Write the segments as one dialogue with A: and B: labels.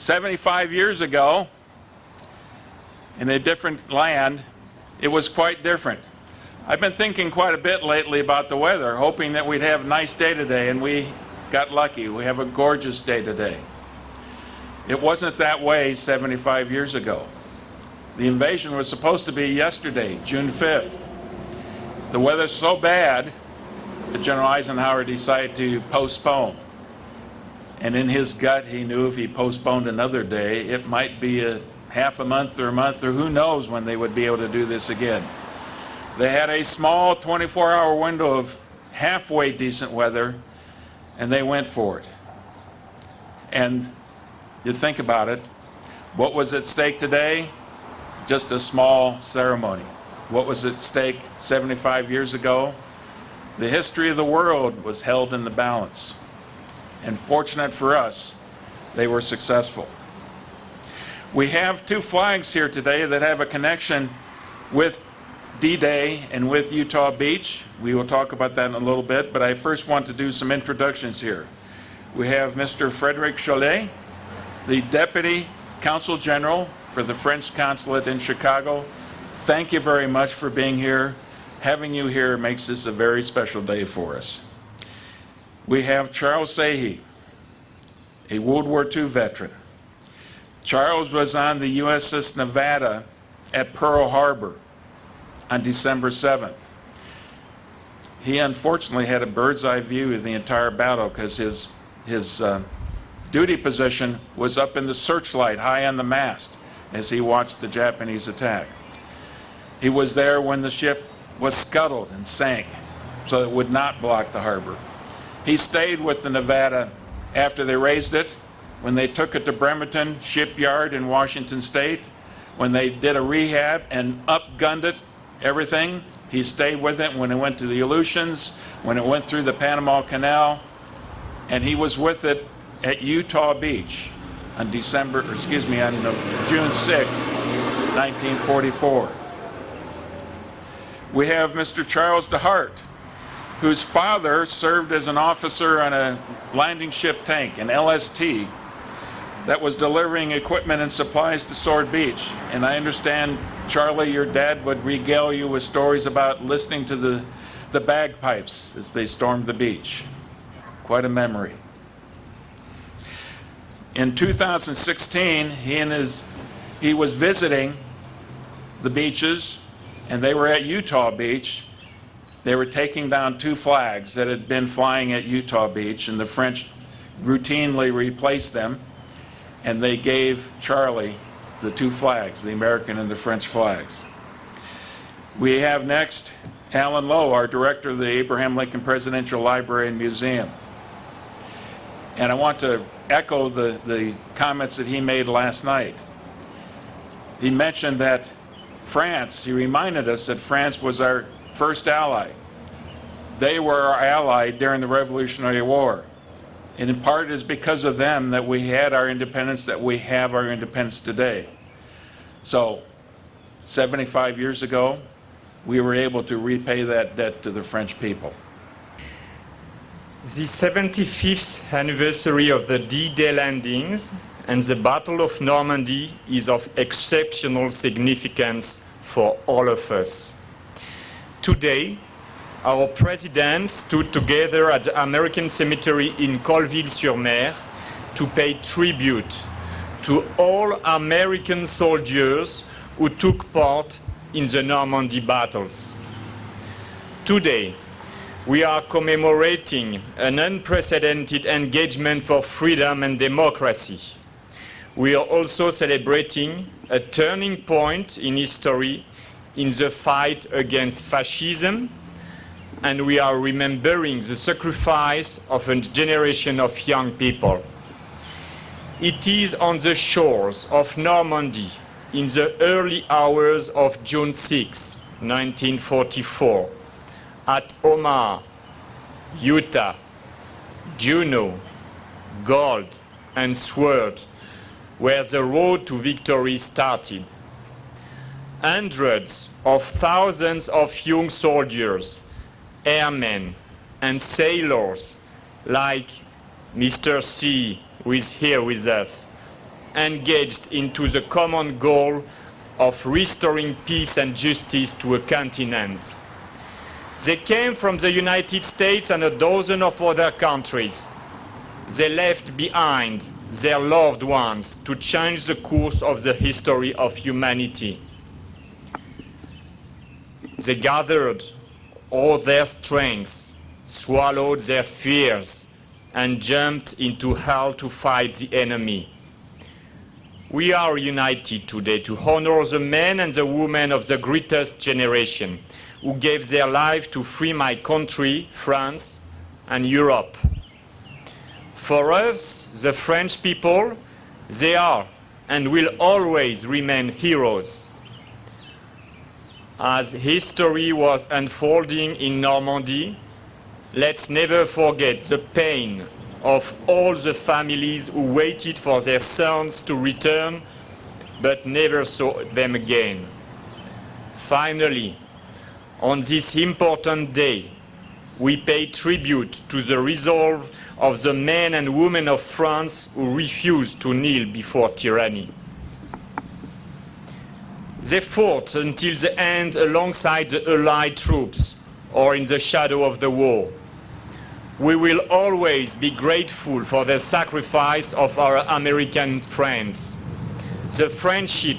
A: 75 years ago, in a different land, it was quite different. I've been thinking quite a bit lately about the weather, hoping that we'd have a nice day today, and we got lucky. We have a gorgeous day today. It wasn't that way 75 years ago. The invasion was supposed to be yesterday, June 5th. The weather's so bad that General Eisenhower decided to postpone. And in his gut, he knew if he postponed another day, it might be a half a month, or who knows when they would be able to do this again. They had a small 24-hour window of halfway decent weather, and they went for it. And you think about it, what was at stake today? Just a small ceremony. What was at stake 75 years ago? The history of the world was held in the balance. And fortunate for us, they were successful. We have two flags here today that have a connection with D-Day and with Utah Beach. We will talk about that in a little bit, but I first want to do some introductions here. We have Mr. Frederic Chollet, the Deputy Consul General for the French Consulate in Chicago. Thank you very much for being here. Having you here makes this a very special day for us. We have Charles Sahi, a World War II veteran. Charles was on the USS Nevada at Pearl Harbor on December 7th. He unfortunately had a bird's eye view of the entire battle because his duty position was up in the searchlight high on the mast as he watched the Japanese attack. He was there when the ship was scuttled and sank so it would not block the harbor. He stayed with the Nevada after they raised it, when they took it to Bremerton Shipyard in Washington State, when they did a rehab and upgunned it, everything. He stayed with it when it went to the Aleutians, when it went through the Panama Canal, and he was with it at Utah Beach on June 6, 1944. We have Mr. Charles DeHart, whose father served as an officer on a landing ship tank, an LST, that was delivering equipment and supplies to Sword Beach. And I understand, Charlie, your dad would regale you with stories about listening to the bagpipes as they stormed the beach. Quite a memory. In 2016, he was visiting the beaches, and they were at Utah Beach. They were taking down two flags that had been flying at Utah Beach, and the French routinely replaced them, and they gave Charlie the two flags, the American and the French flags. We have next Alan Lowe, our director of the Abraham Lincoln Presidential Library and Museum. And I want to echo the comments that he made last night. He mentioned that France, he reminded us that France was our first ally. They were our ally during the Revolutionary War. And in part it is because of them that we had our independence, that we have our independence today. So, 75 years ago, we were able to repay that debt to the French people.
B: The 75th anniversary of the D-Day landings and the Battle of Normandy is of exceptional significance for all of us. Today, our president stood together at the American Cemetery in Colville-sur-Mer to pay tribute to all American soldiers who took part in the Normandy battles. Today, we are commemorating an unprecedented engagement for freedom and democracy. We are also celebrating a turning point in history in the fight against fascism, and we are remembering the sacrifice of a generation of young people. It is on the shores of Normandy, in the early hours of June 6, 1944, at Omaha, Utah, Juneau, Gold, and Sword, where the road to victory started. Hundreds of thousands of young soldiers, airmen, and sailors, like Mr. C, who is here with us, engaged into the common goal of restoring peace and justice to a continent. They came from the United States and a dozen of other countries. They left behind their loved ones to change the course of the history of humanity. They gathered all their strengths, swallowed their fears, and jumped into hell to fight the enemy. We are united today to honor the men and the women of the greatest generation who gave their life to free my country, France, and Europe. For us, the French people, they are and will always remain heroes. As history was unfolding in Normandy, let's never forget the pain of all the families who waited for their sons to return but never saw them again. Finally, on this important day, we pay tribute to the resolve of the men and women of France who refused to kneel before tyranny. They fought until the end alongside the Allied troops or in the shadow of the war. We will always be grateful for the sacrifice of our American friends. The friendship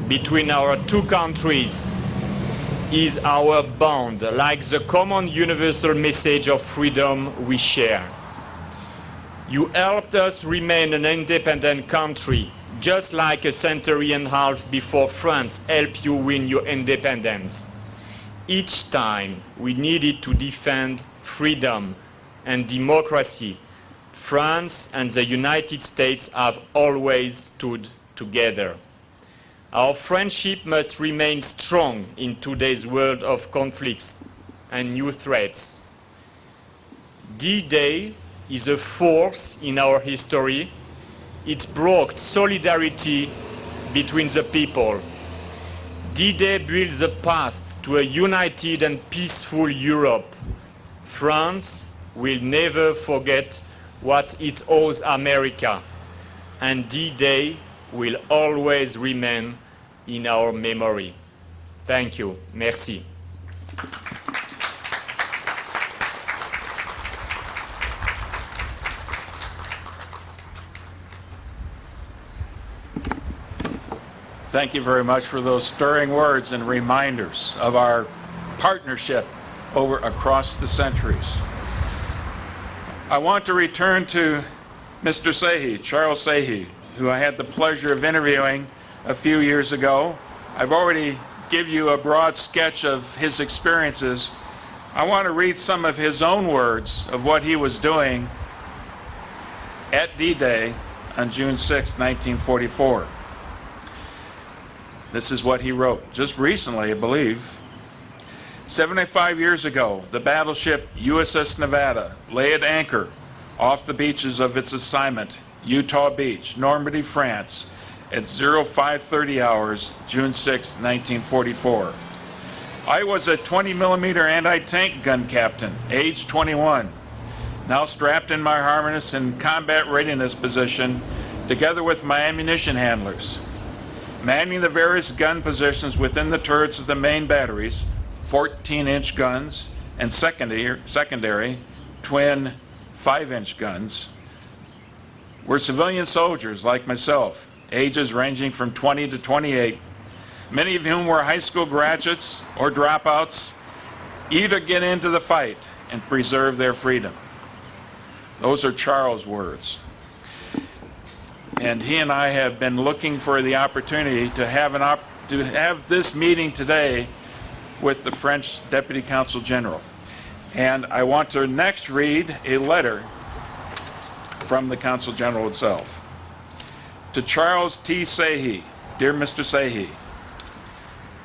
B: between our two countries is our bond, like the common universal message of freedom we share. You helped us remain an independent country, just like a century and a half before France helped you win your independence. Each time we needed to defend freedom and democracy, France and the United States have always stood together. Our friendship must remain strong in today's world of conflicts and new threats. D-Day is a force in our history. It brought solidarity between the people. D-Day built the path to a united and peaceful Europe. France will never forget what it owes America, and D-Day will always remain in our memory. Thank you. Merci.
A: Thank you very much for those stirring words and reminders of our partnership across the centuries. I want to return to Mr. Sehi, Charles Sehi, who I had the pleasure of interviewing a few years ago. I've already given you a broad sketch of his experiences. I want to read some of his own words of what he was doing at D-Day on June 6, 1944. This is what he wrote, just recently, I believe. 75 years ago, the battleship USS Nevada lay at anchor off the beaches of its assignment, Utah Beach, Normandy, France, at 0530 hours, June 6, 1944. I was a 20-millimeter anti-tank gun captain, age 21, now strapped in my harness in combat readiness position, together with my ammunition handlers, manning the various gun positions within the turrets of the main batteries, 14-inch guns, and secondary twin 5-inch guns, were civilian soldiers like myself, ages ranging from 20 to 28, many of whom were high school graduates or dropouts, eager to get into the fight and preserve their freedom. Those are Charles' words. And he and I have been looking for the opportunity to have this meeting today with the French Deputy Consul General. And I want to next read a letter from the Consul General itself. To Charles T. Sehi, dear Mr. Sehi,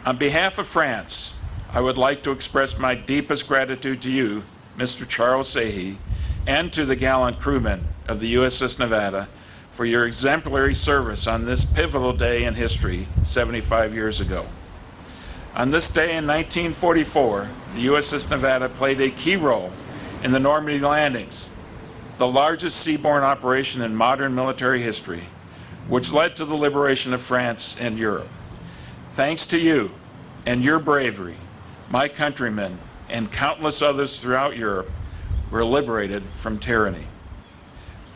A: on behalf of France, I would like to express my deepest gratitude to you, Mr. Charles Sehi, and to the gallant crewmen of the USS Nevada for your exemplary service on this pivotal day in history 75 years ago. On this day in 1944, the USS Nevada played a key role in the Normandy landings, the largest seaborne operation in modern military history, which led to the liberation of France and Europe. Thanks to you and your bravery, my countrymen and countless others throughout Europe were liberated from tyranny.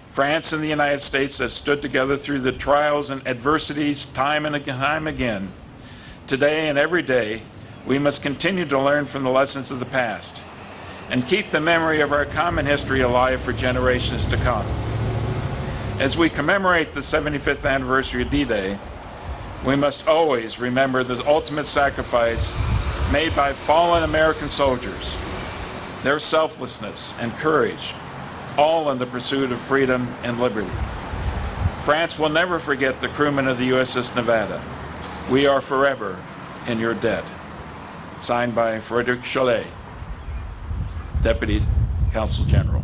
A: France and the United States have stood together through the trials and adversities time and time again. Today and every day, we must continue to learn from the lessons of the past and keep the memory of our common history alive for generations to come. As we commemorate the 75th anniversary of D-Day, we must always remember the ultimate sacrifice made by fallen American soldiers, their selflessness and courage, all in the pursuit of freedom and liberty. France will never forget the crewmen of the USS Nevada. We are forever in your debt. Signed by Frederic Chollet, Deputy Consul General.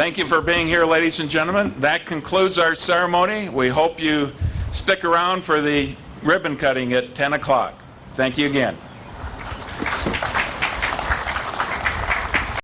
A: Thank you for being here, ladies and gentlemen. That concludes our ceremony. We hope you stick around for the ribbon cutting at 10 o'clock. Thank you again.